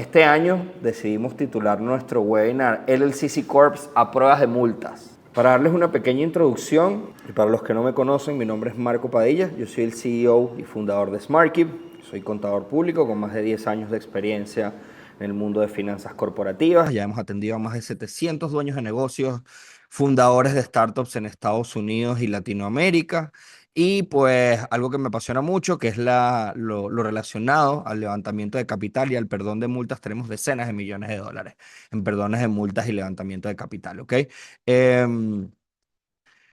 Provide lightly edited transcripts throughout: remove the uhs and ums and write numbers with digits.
Este año decidimos titular nuestro webinar LLCC Corps a pruebas de multas. Para darles una pequeña introducción, y para los que no me conocen, mi nombre es Marco Padilla, yo soy el CEO y fundador de SmartKeep, soy contador público con más de 10 años de experiencia en el mundo de finanzas corporativas. Ya hemos atendido a más de 700 dueños de negocios, fundadores de startups en Estados Unidos y Latinoamérica. Y pues algo que me apasiona mucho, que es lo relacionado al levantamiento de capital y al perdón de multas. Tenemos decenas de millones de dólares en perdones de multas y levantamiento de capital, ¿ok? Em,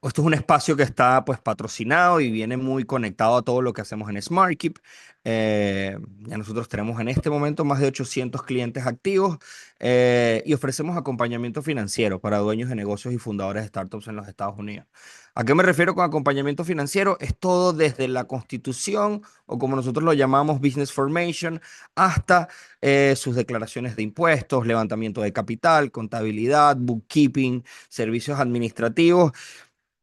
Esto es un espacio que está pues patrocinado y viene muy conectado a todo lo que hacemos en SmartKeep. Ya nosotros tenemos en este momento más de 800 clientes activos y ofrecemos acompañamiento financiero para dueños de negocios y fundadores de startups en los Estados Unidos. ¿A qué me refiero con acompañamiento financiero? Es todo desde la constitución o como nosotros lo llamamos business formation hasta sus declaraciones de impuestos, levantamiento de capital, contabilidad, bookkeeping, servicios administrativos.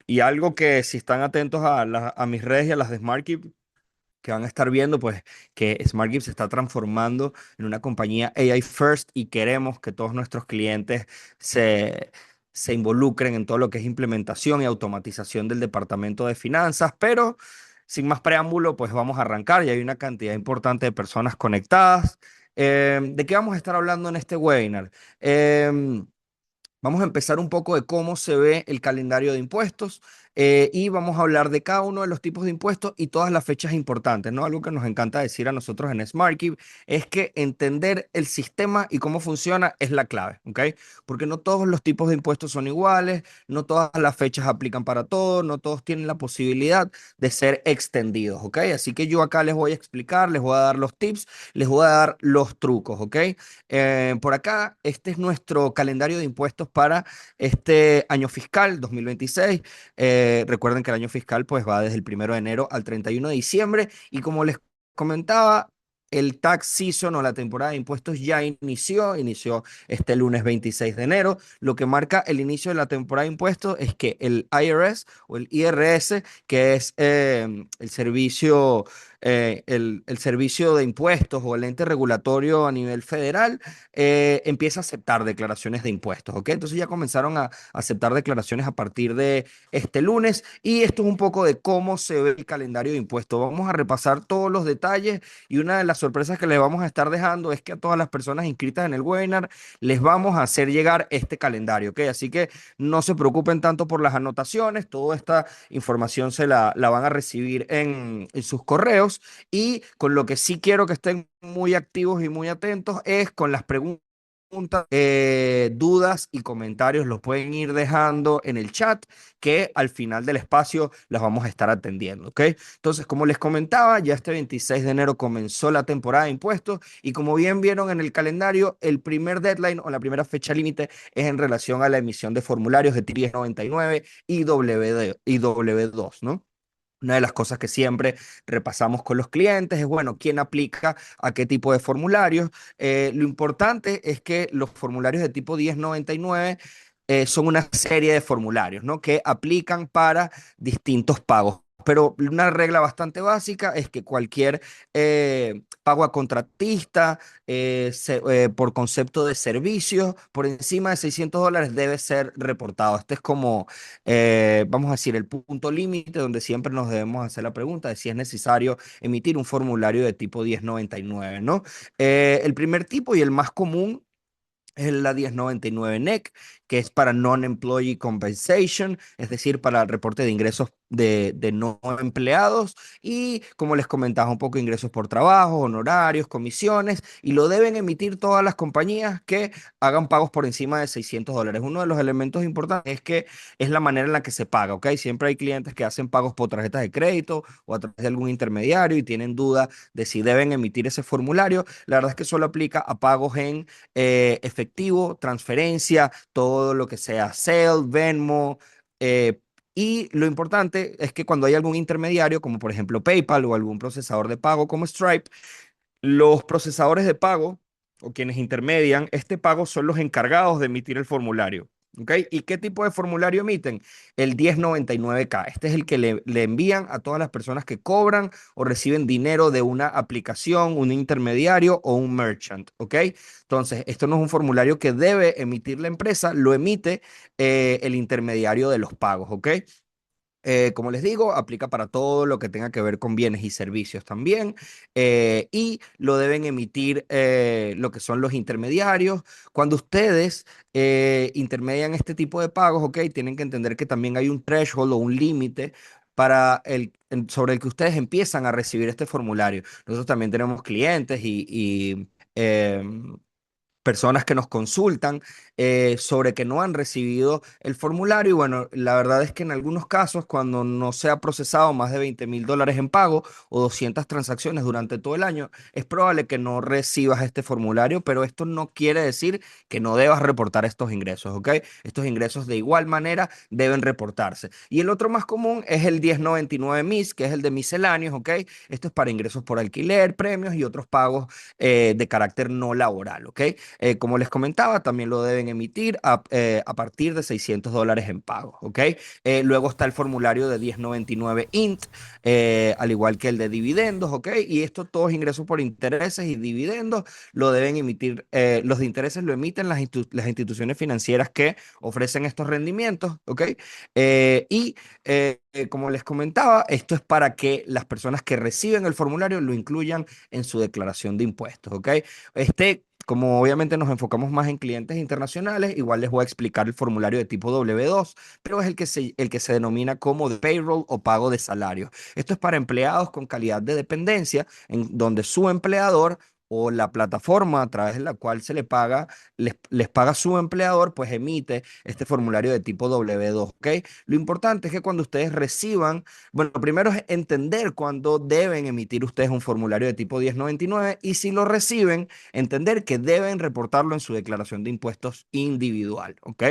Y algo que si están atentos a mis redes y a las de SmartKeep, que van a estar viendo, pues que SmartKeep se está transformando en una compañía AI First y queremos que todos nuestros clientes se, se involucren en todo lo que es implementación y automatización del departamento de finanzas, pero sin más preámbulo, pues vamos a arrancar. Ya hay una cantidad importante de personas conectadas. ¿De qué vamos a estar hablando en este webinar? Vamos a empezar un poco de cómo se ve el calendario de impuestos y vamos a hablar de cada uno de los tipos de impuestos y todas las fechas importantes, ¿no? Algo que nos encanta decir a nosotros en SmartKeep es que entender el sistema y cómo funciona es la clave, ¿ok? Porque no todos los tipos de impuestos son iguales, no todas las fechas aplican para todos, no todos tienen la posibilidad de ser extendidos, ¿ok? Así que yo acá les voy a explicar, les voy a dar los tips, les voy a dar los trucos, ¿ok? Por acá, este es nuestro calendario de impuestos para este año fiscal 2026. Recuerden que el año fiscal pues va desde el 1 de enero al 31 de diciembre y como les comentaba, el tax season o la temporada de impuestos ya inició este lunes 26 de enero. Lo que marca el inicio de la temporada de impuestos es que el IRS o el IRS, que es el servicio de impuestos o el ente regulatorio a nivel federal, empieza a aceptar declaraciones de impuestos, ¿ok? Entonces ya comenzaron a aceptar declaraciones a partir de este lunes y esto es un poco de cómo se ve el calendario de impuestos. Vamos a repasar todos los detalles y una de las sorpresas que les vamos a estar dejando es que a todas las personas inscritas en el webinar les vamos a hacer llegar este calendario, ¿ok? Así que no se preocupen tanto por las anotaciones, toda esta información la van a recibir en sus correos y con lo que sí quiero que estén muy activos y muy atentos es con las preguntas, dudas y comentarios los pueden ir dejando en el chat que al final del espacio las vamos a estar atendiendo, ¿ok? Entonces, como les comentaba, ya este 26 de enero comenzó la temporada de impuestos y como bien vieron en el calendario, el primer deadline o la primera fecha límite es en relación a la emisión de formularios de TIR 1099 y W2, ¿no? Una de las cosas que siempre repasamos con los clientes es, bueno, quién aplica a qué tipo de formularios. Lo importante es que los formularios de tipo 1099 son una serie de formularios, ¿no? Que aplican para distintos pagos. Pero una regla bastante básica es que cualquier pago a contratista por concepto de servicio por encima de $600 debe ser reportado. Este es como vamos a decir, el punto límite donde siempre nos debemos hacer la pregunta de si es necesario emitir un formulario de tipo 1099, ¿no? El primer tipo y el más común es la 1099 NEC, que es para Non-Employee Compensation, es decir, para el reporte de ingresos de no empleados y, como les comentaba, un poco ingresos por trabajo, honorarios, comisiones, y lo deben emitir todas las compañías que hagan pagos por encima de $600. Uno de los elementos importantes es que es la manera en la que se paga, ¿ok? Siempre hay clientes que hacen pagos por tarjetas de crédito o a través de algún intermediario y tienen duda de si deben emitir ese formulario. La verdad es que solo aplica a pagos en efectivo, transferencia, todo lo que sea Zelle, Venmo. eh, y lo importante es que cuando hay algún intermediario, como por ejemplo PayPal o algún procesador de pago como Stripe, los procesadores de pago o quienes intermedian este pago son los encargados de emitir el formulario. ¿Ok? ¿Y qué tipo de formulario emiten? El 1099K. Este es el que le envían a todas las personas que cobran o reciben dinero de una aplicación, un intermediario o un merchant. ¿Ok? Entonces, esto no es un formulario que debe emitir la empresa, lo emite el intermediario de los pagos. ¿Ok? Como les digo, aplica para todo lo que tenga que ver con bienes y servicios también, y lo deben emitir lo que son los intermediarios. Cuando ustedes intermedian este tipo de pagos, ok, tienen que entender que también hay un threshold o un límite sobre el que ustedes empiezan a recibir este formulario. Nosotros también tenemos clientes y personas que nos consultan sobre que no han recibido el formulario. Y bueno, la verdad es que en algunos casos, cuando no se ha procesado más de $20,000 en pago o 200 transacciones durante todo el año, es probable que no recibas este formulario, pero esto no quiere decir que no debas reportar estos ingresos, ¿ok? Estos ingresos de igual manera deben reportarse. Y el otro más común es el 1099 MIS, que es el de misceláneos, ¿ok? Esto es para ingresos por alquiler, premios y otros pagos de carácter no laboral, ¿ok? Como les comentaba, también lo deben emitir a partir de $600 en pago, ¿ok? Luego está el formulario de 1099 INT, al igual que el de dividendos, ¿ok? Y esto, todos ingresos por intereses y dividendos, lo deben emitir, los de intereses lo emiten las instituciones financieras que ofrecen estos rendimientos, ¿ok? Como les comentaba, esto es para que las personas que reciben el formulario lo incluyan en su declaración de impuestos, ¿ok? Como obviamente nos enfocamos más en clientes internacionales, igual les voy a explicar el formulario de tipo W2, pero es el que se denomina como de payroll o pago de salario. Esto es para empleados con calidad de dependencia, en donde su empleador o la plataforma a través de la cual se le paga, les paga su empleador, pues emite este formulario de tipo W2, ¿ok? Lo importante es que cuando ustedes reciban, bueno, primero es entender cuándo deben emitir ustedes un formulario de tipo 1099 y si lo reciben, entender que deben reportarlo en su declaración de impuestos individual, ¿ok?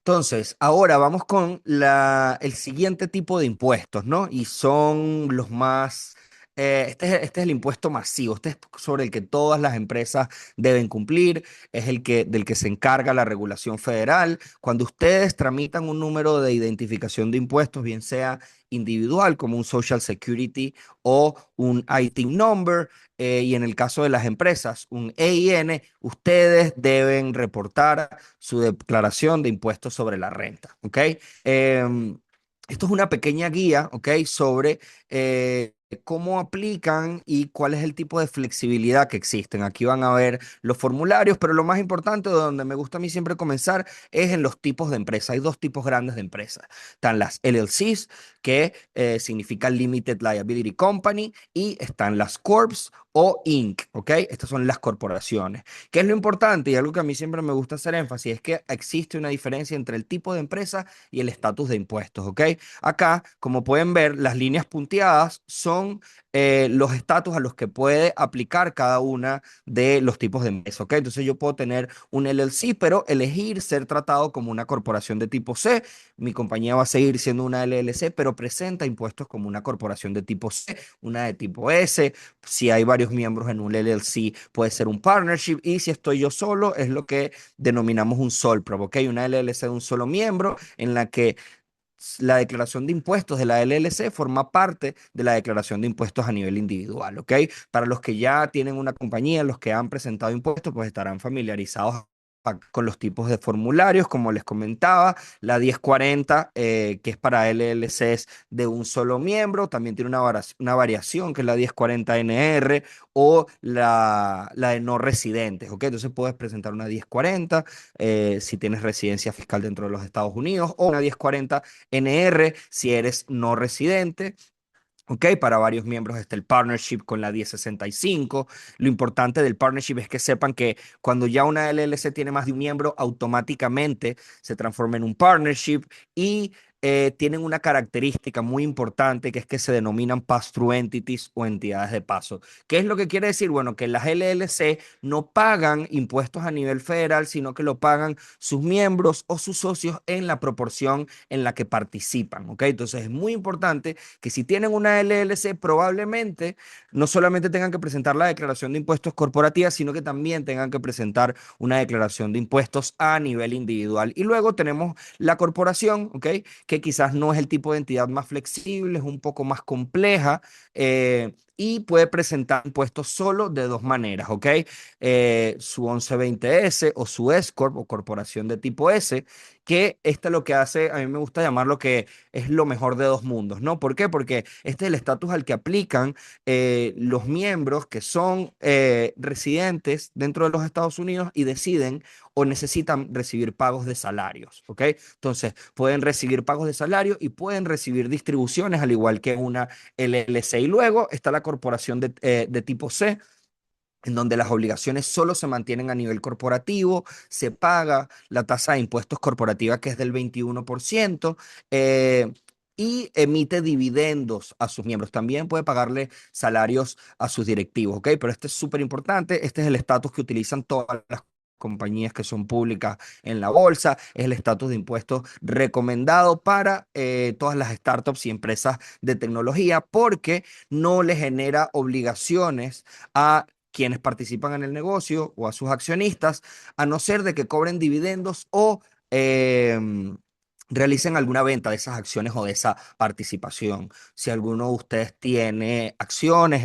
Entonces, ahora vamos con el siguiente tipo de impuestos, ¿no? Y son los más, este es el impuesto masivo, este es sobre el que todas las empresas deben cumplir, es del que se encarga la regulación federal. Cuando ustedes tramitan un número de identificación de impuestos, bien sea individual como un Social Security o un ITIN number, y en el caso de las empresas, un EIN, ustedes deben reportar su declaración de impuestos sobre la renta, ¿ok? Esto es una pequeña guía, ¿ok? Sobre cómo aplican y cuál es el tipo de flexibilidad que existen. Aquí van a ver los formularios, pero lo más importante, de donde me gusta a mí siempre comenzar, es en los tipos de empresas. Hay dos tipos grandes de empresas. Están las LLCs, que significa Limited Liability Company, y están las Corps o Inc., ¿ok? Estas son las corporaciones. ¿Qué es lo importante? Y algo que a mí siempre me gusta hacer énfasis es que existe una diferencia entre el tipo de empresa y el estatus de impuestos, ¿ok? Acá, como pueden ver, las líneas punteadas son los estatus a los que puede aplicar cada una de los tipos de empresa, ¿ok? Entonces yo puedo tener un LLC, pero elegir ser tratado como una corporación de tipo C. Mi compañía va a seguir siendo una LLC, pero presenta impuestos como una corporación de tipo C, una de tipo S. Si hay varios miembros en un LLC, puede ser un partnership. Y si estoy yo solo, es lo que denominamos un sole prop, ¿ok? Una LLC de un solo miembro en la que la declaración de impuestos de la LLC forma parte de la declaración de impuestos a nivel individual, ¿ok? Para los que ya tienen una compañía, los que han presentado impuestos, pues estarán familiarizados con los tipos de formularios, como les comentaba, la 1040, que es para LLCs de un solo miembro, también tiene una variación que es la 1040NR o la de no residentes, ¿ok? Entonces puedes presentar una 1040 si tienes residencia fiscal dentro de los Estados Unidos o una 1040 NR si eres no residente. Ok, para varios miembros está el partnership con la 1065. Lo importante del partnership es que sepan que cuando ya una LLC tiene más de un miembro, automáticamente se transforma en un partnership y tienen una característica muy importante que es que se denominan pass-through entities o entidades de paso. ¿Qué es lo que quiere decir? Bueno, que las LLC no pagan impuestos a nivel federal, sino que lo pagan sus miembros o sus socios en la proporción en la que participan, ¿ok? Entonces es muy importante que si tienen una LLC, probablemente no solamente tengan que presentar la declaración de impuestos corporativa, sino que también tengan que presentar una declaración de impuestos a nivel individual. Y luego tenemos la corporación, ¿ok? Que quizás no es el tipo de entidad más flexible, es un poco más compleja y puede presentar impuestos solo de dos maneras, ¿ok? Su 1120S o su S Corp o corporación de tipo S, que esta lo que hace, a mí me gusta llamarlo que es lo mejor de dos mundos, ¿no? ¿Por qué? Porque este es el estatus al que aplican los miembros que son residentes dentro de los Estados Unidos y deciden o necesitan recibir pagos de salarios, ¿ok? Entonces, pueden recibir pagos de salario y pueden recibir distribuciones al igual que una LLC. Y luego está la corporación de tipo C, en donde las obligaciones solo se mantienen a nivel corporativo, se paga la tasa de impuestos corporativa que es del 21%, y emite dividendos a sus miembros. También puede pagarle salarios a sus directivos, ¿ok? Pero este es súper importante, este es el estatus que utilizan todas las compañías que son públicas en la bolsa, es el estatus de impuestos recomendado para todas las startups y empresas de tecnología porque no le genera obligaciones a quienes participan en el negocio o a sus accionistas, a no ser de que cobren dividendos o realicen alguna venta de esas acciones o de esa participación. Si alguno de ustedes tiene acciones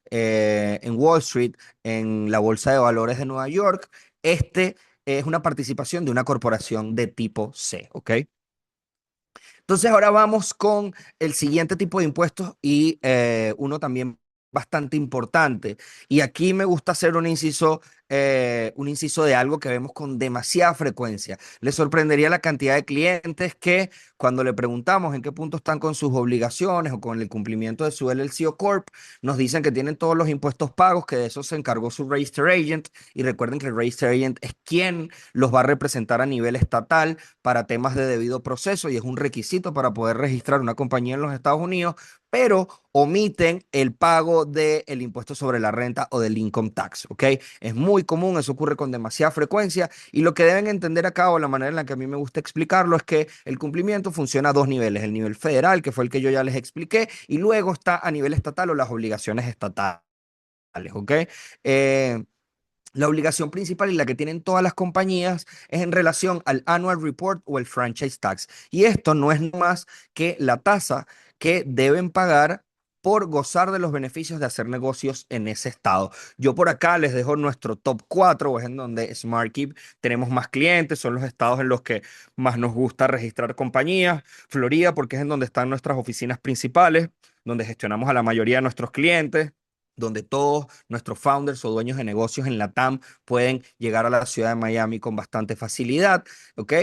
en Wall Street, en la Bolsa de Valores de Nueva York, este es una participación de una corporación de tipo C, ¿ok? Entonces ahora vamos con el siguiente tipo de impuestos y uno también bastante importante. Y aquí me gusta hacer un inciso de algo que vemos con demasiada frecuencia. Les sorprendería la cantidad de clientes que cuando le preguntamos en qué punto están con sus obligaciones o con el cumplimiento de su LLC o Corp, nos dicen que tienen todos los impuestos pagos, que de eso se encargó su Register Agent. Y recuerden que el Register Agent es quien los va a representar a nivel estatal para temas de debido proceso y es un requisito para poder registrar una compañía en los Estados Unidos, pero omiten el pago del impuesto sobre la renta o del income tax, ¿ok? Es muy común, eso ocurre con demasiada frecuencia y lo que deben entender acá o la manera en la que a mí me gusta explicarlo es que el cumplimiento funciona a dos niveles, el nivel federal, que fue el que yo ya les expliqué, y luego está a nivel estatal o las obligaciones estatales, ¿ok? Eh, la obligación principal y la que tienen todas las compañías es en relación al annual report o el franchise tax. Y esto no es más que la tasa que deben pagar por gozar de los beneficios de hacer negocios en ese estado. Yo por acá les dejo nuestro top 4, es en donde SmartKeep tenemos más clientes, son los estados en los que más nos gusta registrar compañías. Florida, porque es en donde están nuestras oficinas principales, donde gestionamos a la mayoría de nuestros clientes, donde todos nuestros founders o dueños de negocios en la TAM pueden llegar a la ciudad de Miami con bastante facilidad, ¿ok?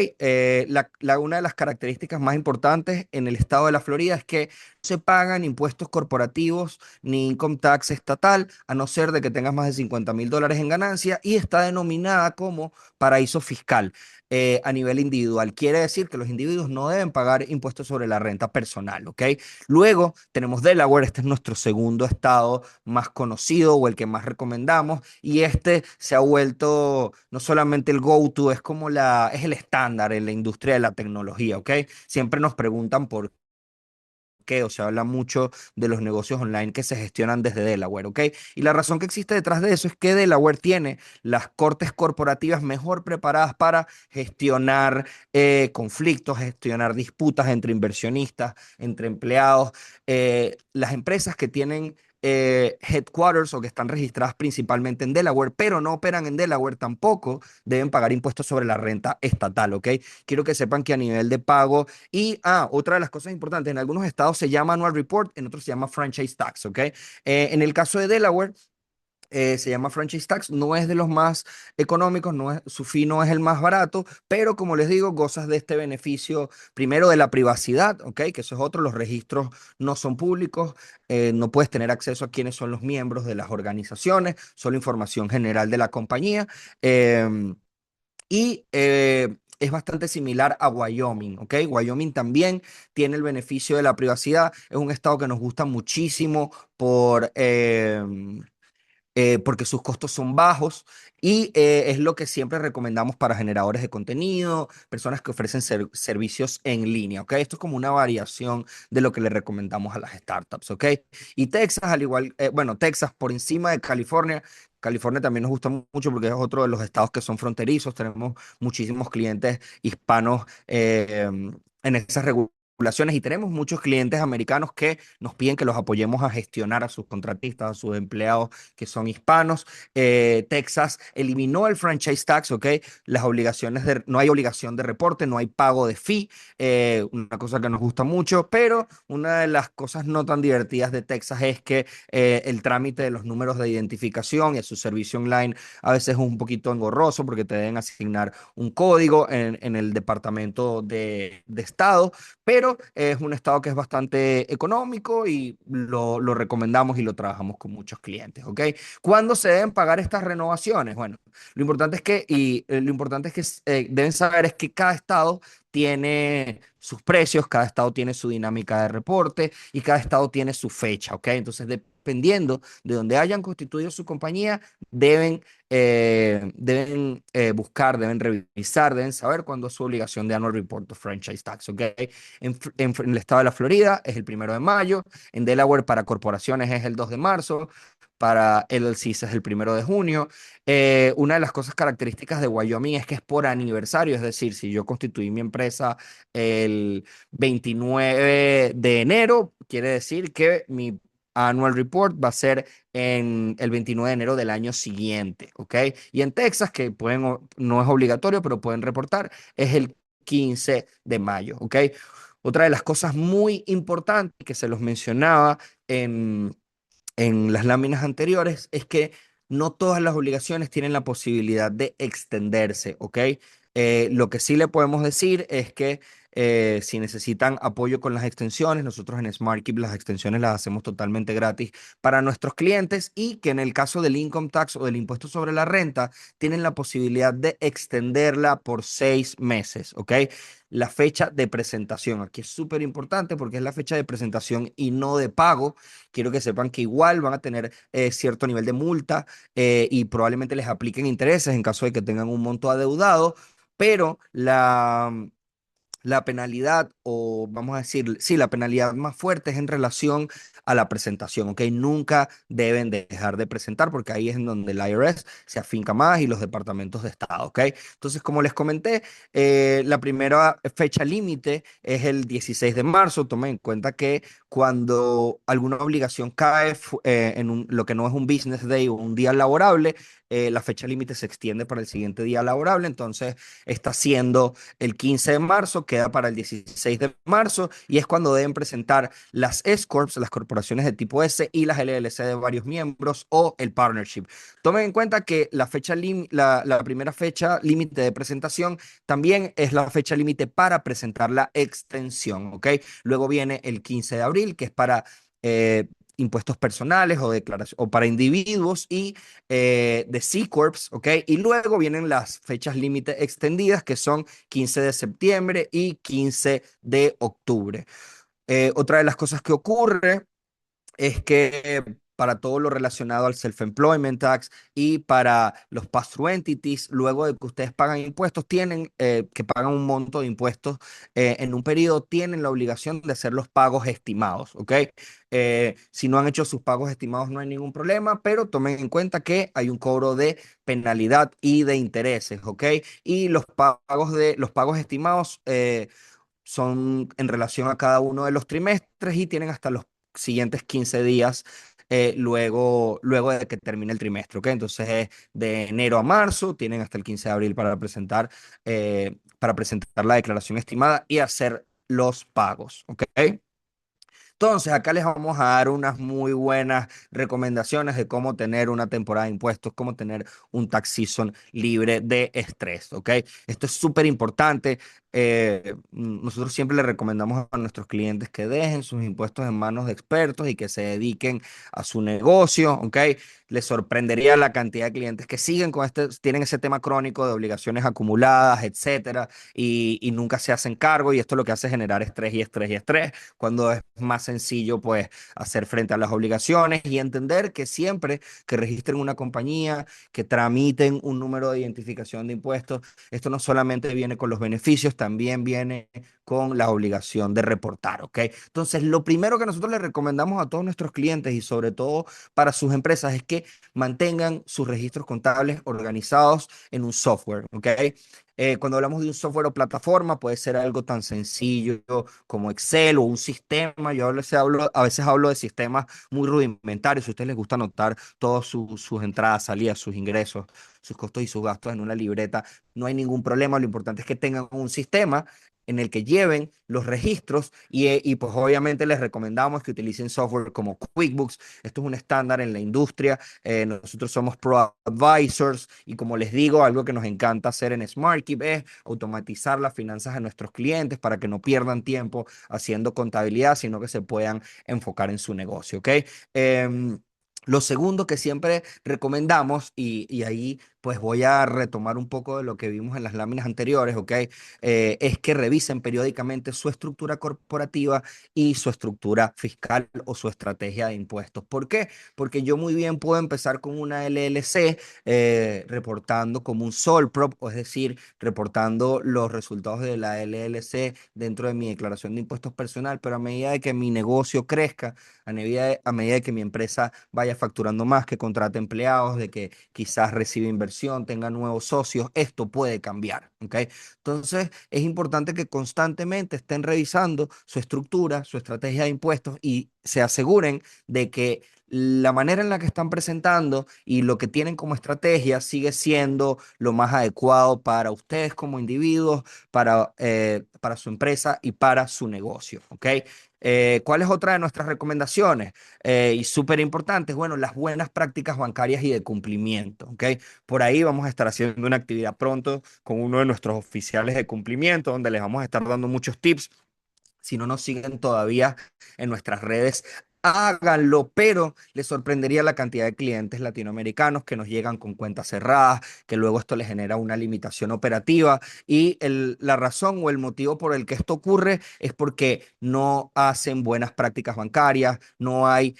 Una de las características más importantes en el estado de la Florida es que no se pagan impuestos corporativos ni income tax estatal, a no ser de que tengas más de $50,000 en ganancia y está denominada como paraíso fiscal. A nivel individual. Quiere decir que los individuos no deben pagar impuestos sobre la renta personal, ¿ok? Luego tenemos Delaware, este es nuestro segundo estado más conocido o el que más recomendamos y este se ha vuelto no solamente el go-to, es el estándar en la industria de la tecnología, ¿ok? Siempre nos preguntan por qué, o se habla mucho de los negocios online que se gestionan desde Delaware, ¿ok? Y la razón que existe detrás de eso es que Delaware tiene las cortes corporativas mejor preparadas para gestionar conflictos, gestionar disputas entre inversionistas, entre empleados. Las empresas que tienen headquarters o que están registradas principalmente en Delaware, pero no operan en Delaware tampoco, deben pagar impuestos sobre la renta estatal, ¿ok? Quiero que sepan que a nivel de pago otra de las cosas importantes, en algunos estados se llama annual report, en otros se llama franchise tax, ¿ok? En el caso de Delaware, se llama franchise tax, no es de los más económicos, su fee no es el más barato, pero como les digo, gozas de este beneficio primero de la privacidad, ¿ok? Que eso es otro, los registros no son públicos, no puedes tener acceso a quiénes son los miembros de las organizaciones, solo información general de la compañía. Y es bastante similar a Wyoming, ¿ok? Wyoming también tiene el beneficio de la privacidad. Es un estado que nos gusta muchísimo porque sus costos son bajos y es lo que siempre recomendamos para generadores de contenido, personas que ofrecen servicios en línea, ¿ok? Esto es como una variación de lo que le recomendamos a las startups, ¿ok? Y Texas, al igual, bueno, Texas por encima de California. California también nos gusta mucho porque es otro de los estados que son fronterizos. Tenemos muchísimos clientes hispanos en esas regulaciones y tenemos muchos clientes americanos que nos piden que los apoyemos a gestionar a sus contratistas, a sus empleados que son hispanos. Texas eliminó el franchise tax, ¿ok? No hay obligación de reporte, no hay pago de fee, una cosa que nos gusta mucho, pero una de las cosas no tan divertidas de Texas es que el trámite de los números de identificación y a su servicio online a veces es un poquito engorroso porque te deben asignar un código en el departamento de Estado, pero es un estado que es bastante económico y lo recomendamos y lo trabajamos con muchos clientes, ¿ok? ¿Cuándo se deben pagar estas renovaciones? Bueno, lo importante es que deben saber es que cada estado tiene sus precios, cada estado tiene su dinámica de reporte y cada estado tiene su fecha, ¿ok? Entonces, dependiendo de donde hayan constituido su compañía, deben buscar, deben revisar, deben saber cuándo es su obligación de annual report of franchise tax, ¿ok? En el estado de la Florida es el 1 de mayo, en Delaware para corporaciones es el 2 de marzo, para LLCs es el 1 de junio. Una de las cosas características de Wyoming es que es por aniversario, es decir, si yo constituí mi empresa el 29 de enero, quiere decir que mi annual report va a ser en el 29 de enero del año siguiente, ¿ok? Y en Texas, que no es obligatorio, pero pueden reportar, es el 15 de mayo, ¿ok? Otra de las cosas muy importantes que se los mencionaba en, en las láminas anteriores es que no todas las obligaciones tienen la posibilidad de extenderse, ¿ok? Lo que sí le podemos decir es que si necesitan apoyo con las extensiones, nosotros en SmartKeep las extensiones las hacemos totalmente gratis para nuestros clientes y que en el caso del income tax o del impuesto sobre la renta, tienen la posibilidad de extenderla por 6 meses, ¿ok? La fecha de presentación, aquí es súper importante porque es la fecha de presentación y no de pago. Quiero que sepan que igual van a tener cierto nivel de multa y probablemente les apliquen intereses en caso de que tengan un monto adeudado, pero la penalidad, o vamos a decir, sí, la penalidad más fuerte es en relación a la presentación, ¿ok? Nunca deben dejar de presentar porque ahí es en donde el IRS se afinca más y los departamentos de Estado, ¿ok? Entonces, como les comenté, la primera fecha límite es el 16 de marzo. Tomen en cuenta que cuando alguna obligación cae lo que no es un business day o un día laborable, la fecha límite se extiende para el siguiente día laborable, entonces está siendo el 15 de marzo, queda para el 16 de marzo y es cuando deben presentar las S-Corps, las corporaciones de tipo S y las LLC de varios miembros o el partnership. Tomen en cuenta que la primera fecha límite de presentación también es la fecha límite para presentar la extensión, ¿ok? Luego viene el 15 de abril, que es para eh, impuestos personales o para individuos y de C Corps, ¿ok? Y luego vienen las fechas límite extendidas que son 15 de septiembre y 15 de octubre. Otra de las cosas que ocurre es que para todo lo relacionado al Self-Employment Tax y para los pass-through entities, luego de que ustedes pagan impuestos, tienen que pagan un monto de impuestos en un periodo, tienen la obligación de hacer los pagos estimados, ¿ok? Si no han hecho sus pagos estimados no hay ningún problema, pero tomen en cuenta que hay un cobro de penalidad y de intereses, ¿ok? Y los pagos estimados son en relación a cada uno de los trimestres y tienen hasta los siguientes 15 días luego de que termine el trimestre, ¿ok? Entonces es de enero a marzo, tienen hasta el 15 de abril para presentar la declaración estimada y hacer los pagos, ¿ok? Entonces, acá les vamos a dar unas muy buenas recomendaciones de cómo tener una temporada de impuestos, cómo tener un tax season libre de estrés, ¿ok? Esto es súper importante. nosotros siempre le recomendamos a nuestros clientes que dejen sus impuestos en manos de expertos y que se dediquen a su negocio, ¿ok? Les sorprendería la cantidad de clientes que siguen con tienen ese tema crónico de obligaciones acumuladas, etcétera, y nunca se hacen cargo, y esto lo que hace es generar estrés y estrés y estrés, cuando es más sencillo, pues, hacer frente a las obligaciones y entender que siempre que registren una compañía, que tramiten un número de identificación de impuestos, esto no solamente viene con los beneficios, también viene con la obligación de reportar, ¿ok? Entonces, lo primero que nosotros le recomendamos a todos nuestros clientes y sobre todo para sus empresas es que mantengan sus registros contables organizados en un software, ¿ok? Cuando hablamos de un software o plataforma, puede ser algo tan sencillo como Excel o un sistema. A veces hablo de sistemas muy rudimentarios. Si a ustedes les gusta anotar todas sus entradas, salidas, sus ingresos, sus costos y sus gastos en una libreta, no hay ningún problema. Lo importante es que tengan un sistema en el que lleven los registros y pues obviamente les recomendamos que utilicen software como QuickBooks. Esto es un estándar en la industria. Nosotros somos Pro Advisors y como les digo, algo que nos encanta hacer en SmartKeep es automatizar las finanzas de nuestros clientes para que no pierdan tiempo haciendo contabilidad, sino que se puedan enfocar en su negocio, ¿ok? Em, lo segundo que siempre recomendamos, y ahí pues voy a retomar un poco de lo que vimos en las láminas anteriores, ¿ok? Es que revisen periódicamente su estructura corporativa y su estructura fiscal o su estrategia de impuestos. ¿Por qué? Porque yo muy bien puedo empezar con una LLC reportando como un sole prop, o es decir, reportando los resultados de la LLC dentro de mi declaración de impuestos personal, pero a medida de que mi negocio crezca, a medida de que mi empresa vaya facturando más, que contrate empleados, de que quizás reciba inversión, tenga nuevos socios, esto puede cambiar, ¿ok? Entonces, es importante que constantemente estén revisando su estructura, su estrategia de impuestos y se aseguren de que la manera en la que están presentando y lo que tienen como estrategia sigue siendo lo más adecuado para ustedes como individuos, para su empresa y para su negocio, ¿ok? ¿Cuál es otra de nuestras recomendaciones? Y súper importantes, bueno, las buenas prácticas bancarias y de cumplimiento, ¿ok? Por ahí vamos a estar haciendo una actividad pronto con uno de nuestros oficiales de cumplimiento, donde les vamos a estar dando muchos tips. Si no nos siguen todavía en nuestras redes, háganlo, pero les sorprendería la cantidad de clientes latinoamericanos que nos llegan con cuentas cerradas, que luego esto les genera una limitación operativa y la razón o el motivo por el que esto ocurre es porque no hacen buenas prácticas bancarias, no hay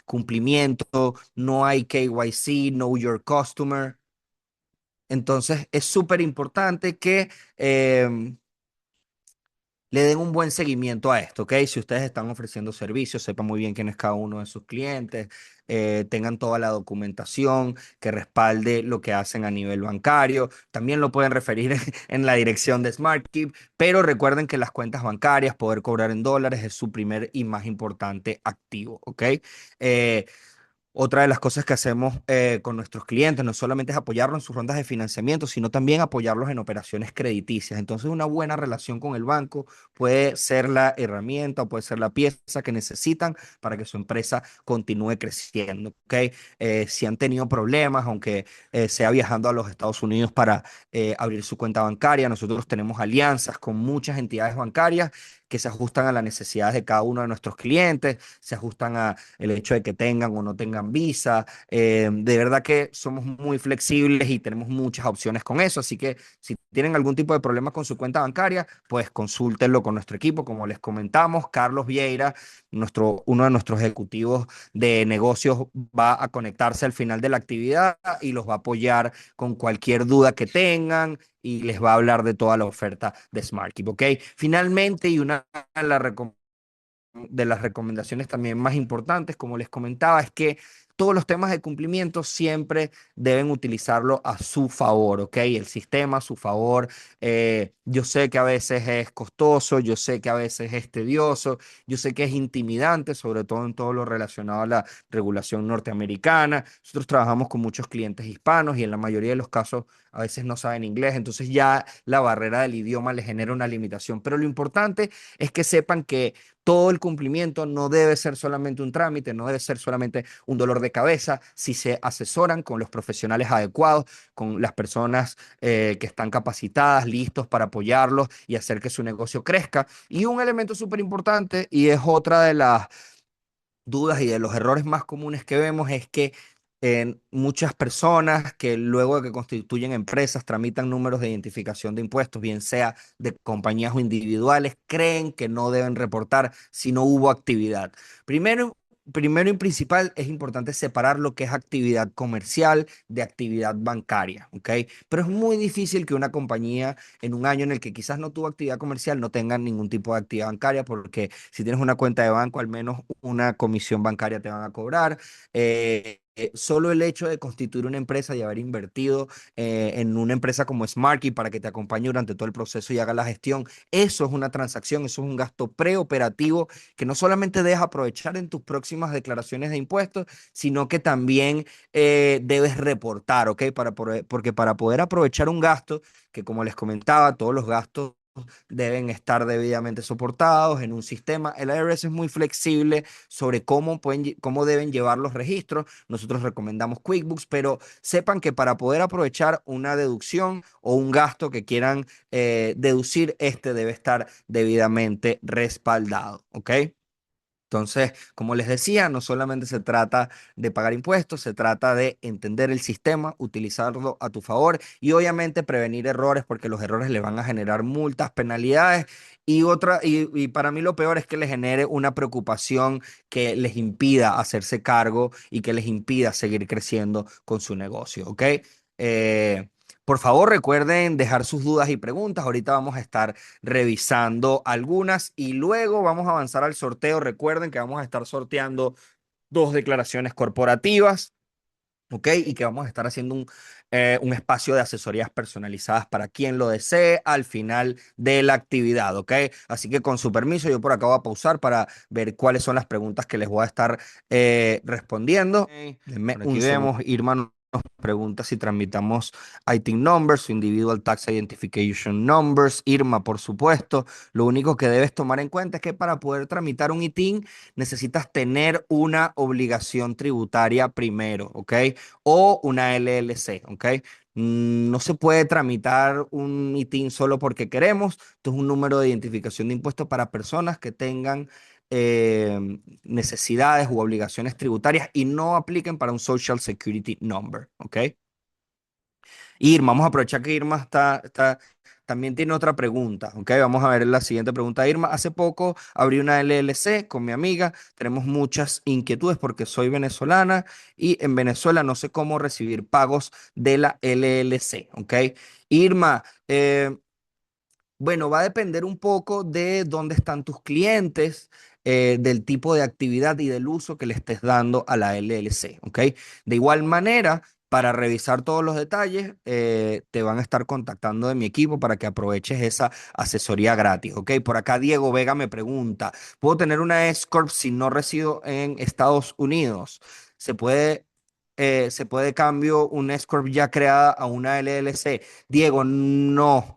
cumplimiento, no hay KYC, Know Your Customer. Entonces es súper importante que le den un buen seguimiento a esto, ¿ok? Si ustedes están ofreciendo servicios, sepan muy bien quién es cada uno de sus clientes, tengan toda la documentación que respalde lo que hacen a nivel bancario. También lo pueden referir en la dirección de SmartKeep, pero recuerden que las cuentas bancarias, poder cobrar en dólares, es su primer y más importante activo, ¿ok? Eh, Otra de las cosas que hacemos con nuestros clientes no solamente es apoyarlos en sus rondas de financiamiento, sino también apoyarlos en operaciones crediticias. Entonces, una buena relación con el banco puede ser la herramienta o puede ser la pieza que necesitan para que su empresa continúe creciendo. ¿Ok? Si han tenido problemas, aunque sea viajando a los Estados Unidos para abrir su cuenta bancaria, nosotros tenemos alianzas con muchas entidades bancarias que se ajustan a las necesidades de cada uno de nuestros clientes, se ajustan a el hecho de que tengan o no tengan visa. De verdad que somos muy flexibles y tenemos muchas opciones con eso. Así que si tienen algún tipo de problema con su cuenta bancaria, pues consúltenlo con nuestro equipo. Como les comentamos, Carlos Vieira, uno de nuestros ejecutivos de negocios, va a conectarse al final de la actividad y los va a apoyar con cualquier duda que tengan y les va a hablar de toda la oferta de SmartKeep, ¿ok? Finalmente, y una de las recomendaciones también más importantes, como les comentaba, es que todos los temas de cumplimiento siempre deben utilizarlo a su favor, ¿ok? El sistema a su favor. Yo sé que a veces es costoso, yo sé que a veces es tedioso, yo sé que es intimidante, sobre todo en todo lo relacionado a la regulación norteamericana. Nosotros trabajamos con muchos clientes hispanos y en la mayoría de los casos a veces no saben inglés, entonces ya la barrera del idioma les genera una limitación. Pero lo importante es que sepan que todo el cumplimiento no debe ser solamente un trámite, no debe ser solamente un dolor de cabeza si se asesoran con los profesionales adecuados, con las personas que están capacitadas, listos para apoyarlos y hacer que su negocio crezca. Y un elemento súper importante, y es otra de las dudas y de los errores más comunes que vemos, es que muchas personas que luego de que constituyen empresas tramitan números de identificación de impuestos, bien sea de compañías o individuales, creen que no deben reportar si no hubo actividad. Primero, primero y principal, es importante separar lo que es actividad comercial de actividad bancaria, ¿ok? Pero es muy difícil que una compañía en un año en el que quizás no tuvo actividad comercial no tenga ningún tipo de actividad bancaria, porque si tienes una cuenta de banco, al menos una comisión bancaria te van a cobrar. Solo el hecho de constituir una empresa y haber invertido en una empresa como Smarky para que te acompañe durante todo el proceso y haga la gestión, eso es una transacción, eso es un gasto preoperativo que no solamente debes aprovechar en tus próximas declaraciones de impuestos, sino que también debes reportar, ¿ok? Porque para poder aprovechar un gasto, que como les comentaba, todos los gastos deben estar debidamente soportados en un sistema. El IRS es muy flexible sobre cómo deben llevar los registros. Nosotros recomendamos QuickBooks, pero sepan que para poder aprovechar una deducción o un gasto que quieran deducir, este debe estar debidamente respaldado, ¿ok? Entonces, como les decía, no solamente se trata de pagar impuestos, se trata de entender el sistema, utilizarlo a tu favor y obviamente prevenir errores, porque los errores le van a generar multas, penalidades y para mí lo peor es que les genere una preocupación que les impida hacerse cargo y que les impida seguir creciendo con su negocio, ¿ok? Eh, por favor, recuerden dejar sus dudas y preguntas. Ahorita vamos a estar revisando algunas y luego vamos a avanzar al sorteo. Recuerden que vamos a estar sorteando dos declaraciones corporativas, ¿ok? Y que vamos a estar haciendo un espacio de asesorías personalizadas para quien lo desee al final de la actividad, ¿ok? Así que con su permiso, yo por acá voy a pausar para ver cuáles son las preguntas que les voy a estar respondiendo. Denme por aquí un vemos, segundo. Irma nos pregunta si tramitamos ITIN numbers, Individual Tax Identification Numbers. Irma, por supuesto. Lo único que debes tomar en cuenta es que para poder tramitar un ITIN necesitas tener una obligación tributaria primero, ¿ok? O una LLC, ¿ok? No se puede tramitar un ITIN solo porque queremos. Esto es un número de identificación de impuestos para personas que tengan necesidades u obligaciones tributarias y no apliquen para un Social Security Number, ¿ok? Irma, vamos a aprovechar que Irma también tiene otra pregunta, ¿ok? Vamos a ver la siguiente pregunta. Irma, hace poco abrí una LLC con mi amiga, tenemos muchas inquietudes porque soy venezolana y en Venezuela no sé cómo recibir pagos de la LLC, ¿ok? Irma, bueno, va a depender un poco de dónde están tus clientes, del tipo de actividad y del uso que le estés dando a la LLC, ¿ok? De igual manera, para revisar todos los detalles, te van a estar contactando de mi equipo para que aproveches esa asesoría gratis, ¿ok? Por acá Diego Vega me pregunta, ¿puedo tener una S-Corp si no resido en Estados Unidos? ¿Se puede cambio una S-Corp ya creada a una LLC? Diego, no.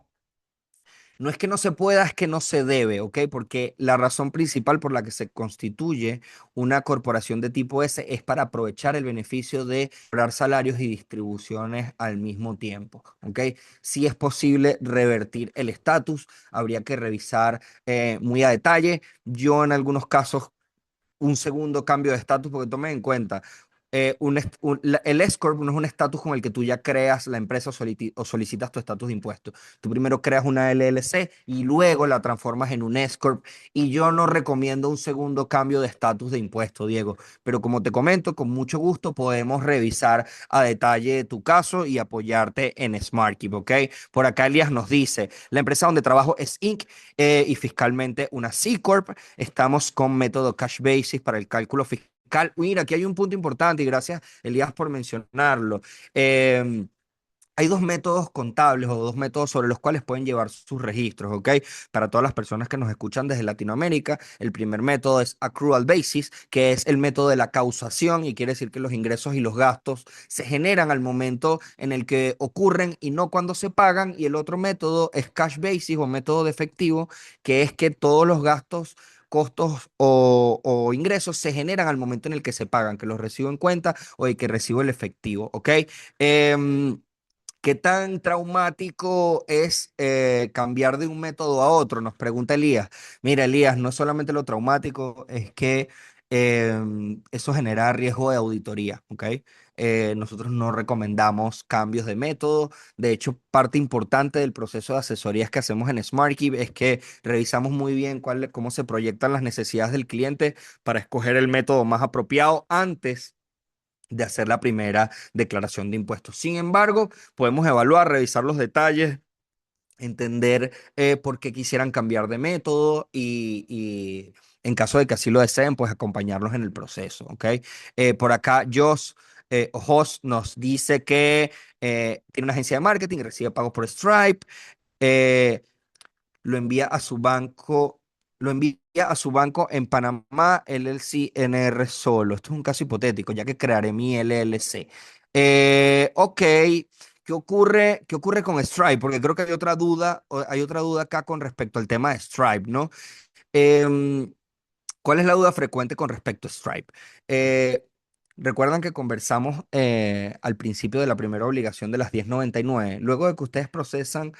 No es que no se pueda, es que no se debe, ¿ok? Porque la razón principal por la que se constituye una corporación de tipo S es para aprovechar el beneficio de cobrar salarios y distribuciones al mismo tiempo, ¿ok? Si es posible revertir el estatus, habría que revisar muy a detalle. Yo en algunos casos un segundo cambio de estatus, porque tomen en cuenta, el S-Corp no es un estatus con el que tú ya creas la empresa o solicitas tu estatus de impuesto. Tú primero creas una LLC y luego la transformas en un S-Corp. Y yo no recomiendo un segundo cambio de estatus de impuesto, Diego. Pero como te comento, con mucho gusto podemos revisar a detalle tu caso y apoyarte en SmartKeep, ¿ok? Por acá Elias nos dice, la empresa donde trabajo es Inc. Y fiscalmente una C Corp. Estamos con método cash basis para el cálculo fiscal. Mira, aquí hay un punto importante y gracias, Elías, por mencionarlo. Eh, Hay dos métodos contables o dos métodos sobre los cuales pueden llevar sus registros, ¿ok? Para todas las personas que nos escuchan desde Latinoamérica, el primer método es accrual basis, que es el método de la causación y quiere decir que los ingresos y los gastos se generan al momento en el que ocurren y no cuando se pagan. Y el otro método es cash basis o método de efectivo, que es que todos los gastos costos o ingresos se generan al momento en el que se pagan, que los recibo en cuenta o el que recibo el efectivo, ¿ok? Em, ¿Qué tan traumático es cambiar de un método a otro? Nos pregunta Elías. Mira, Elías, no solamente lo traumático, es que eso genera riesgo de auditoría, ¿ok? Nosotros no recomendamos cambios de método. De hecho, parte importante del proceso de asesorías que hacemos en SmartKeep es que revisamos muy bien cómo se proyectan las necesidades del cliente para escoger el método más apropiado antes de hacer la primera declaración de impuestos. Sin embargo, podemos evaluar, revisar los detalles, entender por qué quisieran cambiar de método y en caso de que así lo deseen, pues acompañarlos en el proceso, ¿ok? Por acá, Jos nos dice que tiene una agencia de marketing, recibe pagos por Stripe. eh, lo envía a su banco, lo envía a su banco en Panamá, LLC NR solo. Esto es un caso hipotético, ya que crearé mi LLC. Ok, qué ocurre con Stripe? Porque creo que hay otra duda acá con respecto al tema de Stripe, ¿no? Em, ¿Cuál es la duda frecuente con respecto a Stripe? Eh, Recuerdan que conversamos al principio de la primera obligación de las 10.99. Luego de que ustedes procesan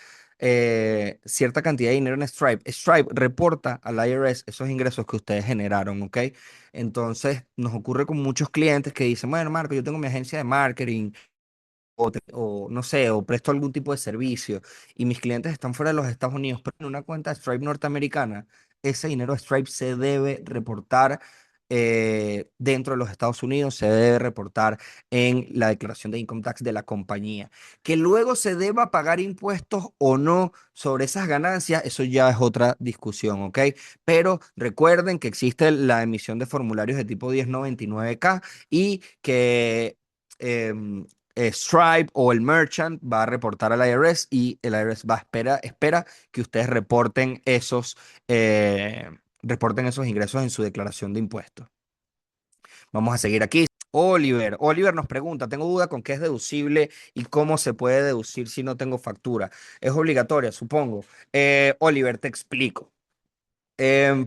cierta cantidad de dinero en Stripe, Stripe reporta al IRS esos ingresos que ustedes generaron, ¿ok? Entonces, nos ocurre con muchos clientes que dicen, bueno, Marco, yo tengo mi agencia de marketing o no sé, o presto algún tipo de servicio y mis clientes están fuera de los Estados Unidos, pero en una cuenta de Stripe norteamericana, ese dinero de Stripe se debe reportar dentro de los Estados Unidos, se debe reportar en la declaración de income tax de la compañía. Que luego se deba pagar impuestos o no sobre esas ganancias, eso ya es otra discusión, ¿ok? Pero recuerden que existe la emisión de formularios de tipo 1099K y que em, Stripe o el merchant va a reportar al IRS y el IRS espera que ustedes reporten esos ingresos en su declaración de impuestos. Vamos a seguir aquí. Oliver nos pregunta, tengo duda con qué es deducible y cómo se puede deducir si no tengo factura. Es obligatoria, supongo. Oliver, te explico.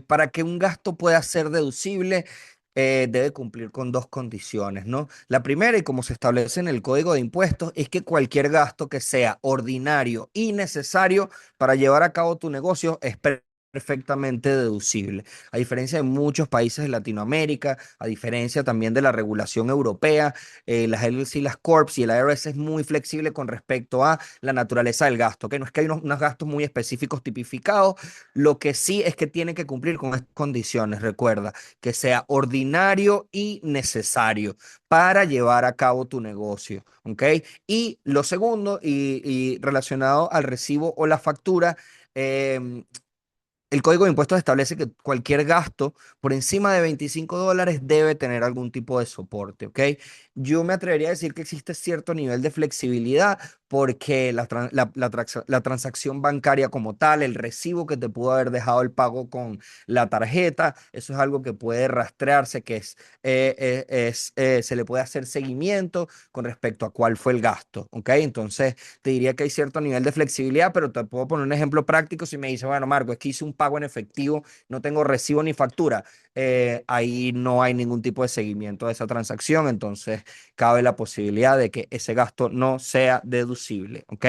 Para que un gasto pueda ser deducible, debe cumplir con dos condiciones, ¿no? La primera, y como se establece en el Código de Impuestos, es que cualquier gasto que sea ordinario y necesario para llevar a cabo tu negocio es perfectamente deducible. A diferencia de muchos países de Latinoamérica, a diferencia también de la regulación europea, las LLC, las Corps y el IRS es muy flexible con respecto a la naturaleza del gasto, que no es que hay unos gastos muy específicos tipificados, lo que sí es que tiene que cumplir con estas condiciones, recuerda, que sea ordinario y necesario para llevar a cabo tu negocio, ¿ok? Y lo segundo, y relacionado al recibo o la factura, em, el Código de Impuestos establece que cualquier gasto por encima de $25 debe tener algún tipo de soporte, ¿ok? Yo me atrevería a decir que existe cierto nivel de flexibilidad porque la transacción bancaria como tal, el recibo que te pudo haber dejado el pago con la tarjeta, eso es algo que puede rastrearse, se le puede hacer seguimiento con respecto a cuál fue el gasto, ¿ok? Entonces, te diría que hay cierto nivel de flexibilidad, pero te puedo poner un ejemplo práctico si me dice, bueno, Marco, es que hice un pago en efectivo, no tengo recibo ni factura. Ahí no hay ningún tipo de seguimiento de esa transacción, entonces cabe la posibilidad de que ese gasto no sea deducible, ¿ok?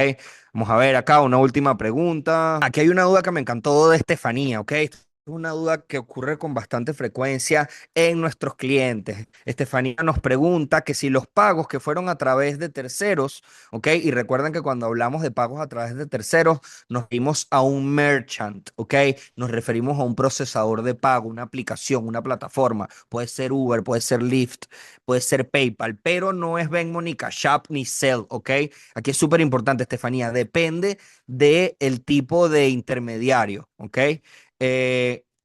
Vamos a ver acá una última pregunta. Aquí hay una duda que me encantó de Estefanía, ¿ok? Es una duda que ocurre con bastante frecuencia en nuestros clientes. Estefanía nos pregunta que si los pagos que fueron a través de terceros, ¿ok? Y recuerden que cuando hablamos de pagos a través de terceros, nos referimos a un merchant, ¿ok? Nos referimos a un procesador de pago, una aplicación, una plataforma. Puede ser Uber, puede ser Lyft, puede ser PayPal, pero no es Venmo, ni Cash App, ni Zelle, ¿ok? Aquí es súper importante, Estefanía. Depende del tipo de intermediario, ¿ok?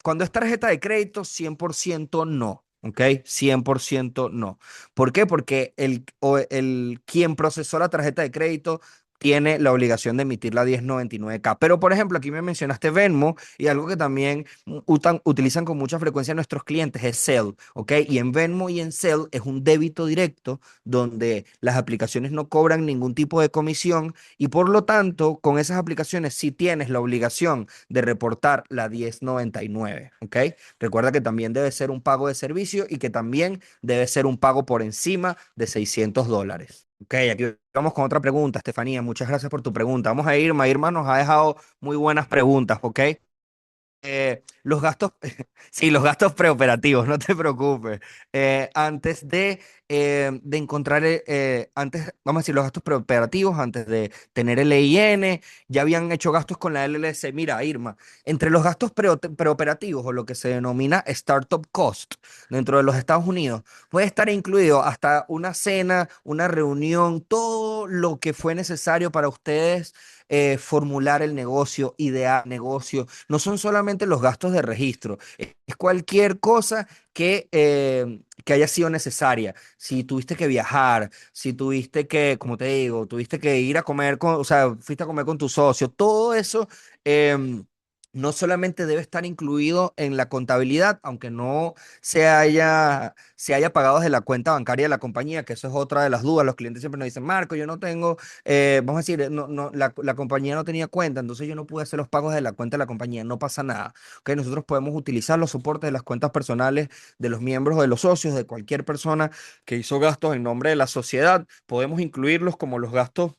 Cuando es tarjeta de crédito, 100% no. ¿Ok? 100% no. ¿Por qué? Porque quien procesó la tarjeta de crédito tiene la obligación de emitir la 1099K. Pero, por ejemplo, aquí me mencionaste Venmo y algo que también utilizan con mucha frecuencia nuestros clientes es Zelle, ¿ok? Y en Venmo y en Zelle es un débito directo donde las aplicaciones no cobran ningún tipo de comisión y por lo tanto, con esas aplicaciones sí tienes la obligación de reportar la 1099, ¿ok? Recuerda que también debe ser un pago de servicio y que también debe ser un pago por encima de $600. Ok, aquí vamos con otra pregunta, Estefanía. Muchas gracias por tu pregunta. Vamos a Irma. Irma nos ha dejado muy buenas preguntas, ¿ok? Los gastos, sí, los gastos preoperativos, no te preocupes. Antes de encontrar, antes, vamos a decir, los gastos preoperativos, antes de tener el EIN, ya habían hecho gastos con la LLC. Mira, Irma, entre los gastos preoperativos o lo que se denomina Startup Cost dentro de los Estados Unidos, puede estar incluido hasta una cena, una reunión, todo lo que fue necesario para ustedes formular el negocio, idear negocio. No son solamente los gastos de registro, es cualquier cosa que haya sido necesaria. Si tuviste que viajar, si tuviste que, como te digo, tuviste que ir a comer con, o sea, fuiste a comer con tu socio, todo eso. No solamente debe estar incluido en la contabilidad, aunque no se haya pagado desde la cuenta bancaria de la compañía, que eso es otra de las dudas. Los clientes siempre nos dicen, Marco, yo no tengo vamos a decir, no, no, la compañía no tenía cuenta, entonces yo no pude hacer los pagos de la cuenta de la compañía, no pasa nada. ¿Ok? Nosotros podemos utilizar los soportes de las cuentas personales de los miembros o de los socios, de cualquier persona que hizo gastos en nombre de la sociedad, podemos incluirlos como los gastos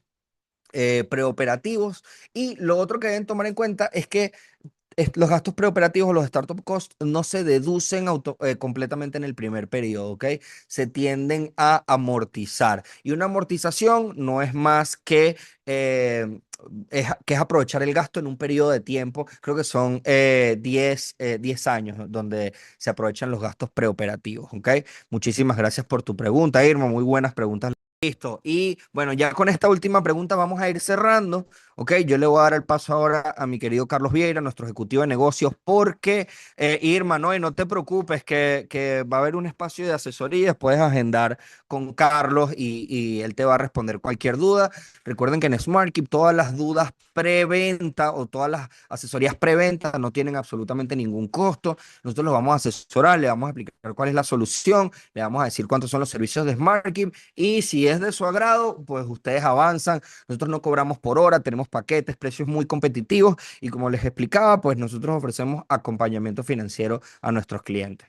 preoperativos. Y lo otro que deben tomar en cuenta es que los gastos preoperativos o los startup costs no se deducen completamente en el primer periodo, ¿ok? Se tienden a amortizar. Y una amortización no es más que es aprovechar el gasto en un periodo de tiempo, creo que son 10 años, ¿no? Donde se aprovechan los gastos preoperativos, ¿ok? Muchísimas gracias por tu pregunta, Irma. Muy buenas preguntas. Listo. Y bueno, ya con esta última pregunta vamos a ir cerrando. Ok, yo le voy a dar el paso ahora a mi querido Carlos Vieira, nuestro ejecutivo de negocios, porque Irma, no te preocupes que va a haber un espacio de asesoría, puedes agendar con Carlos y él te va a responder cualquier duda. Recuerden que en SmartKeep todas las dudas preventa o todas las asesorías preventa no tienen absolutamente ningún costo. Nosotros los vamos a asesorar, le vamos a explicar cuál es la solución, le vamos a decir cuántos son los servicios de SmartKeep y si es de su agrado, pues ustedes avanzan. Nosotros no cobramos por hora, tenemos paquetes, precios muy competitivos y como les explicaba, pues nosotros ofrecemos acompañamiento financiero a nuestros clientes.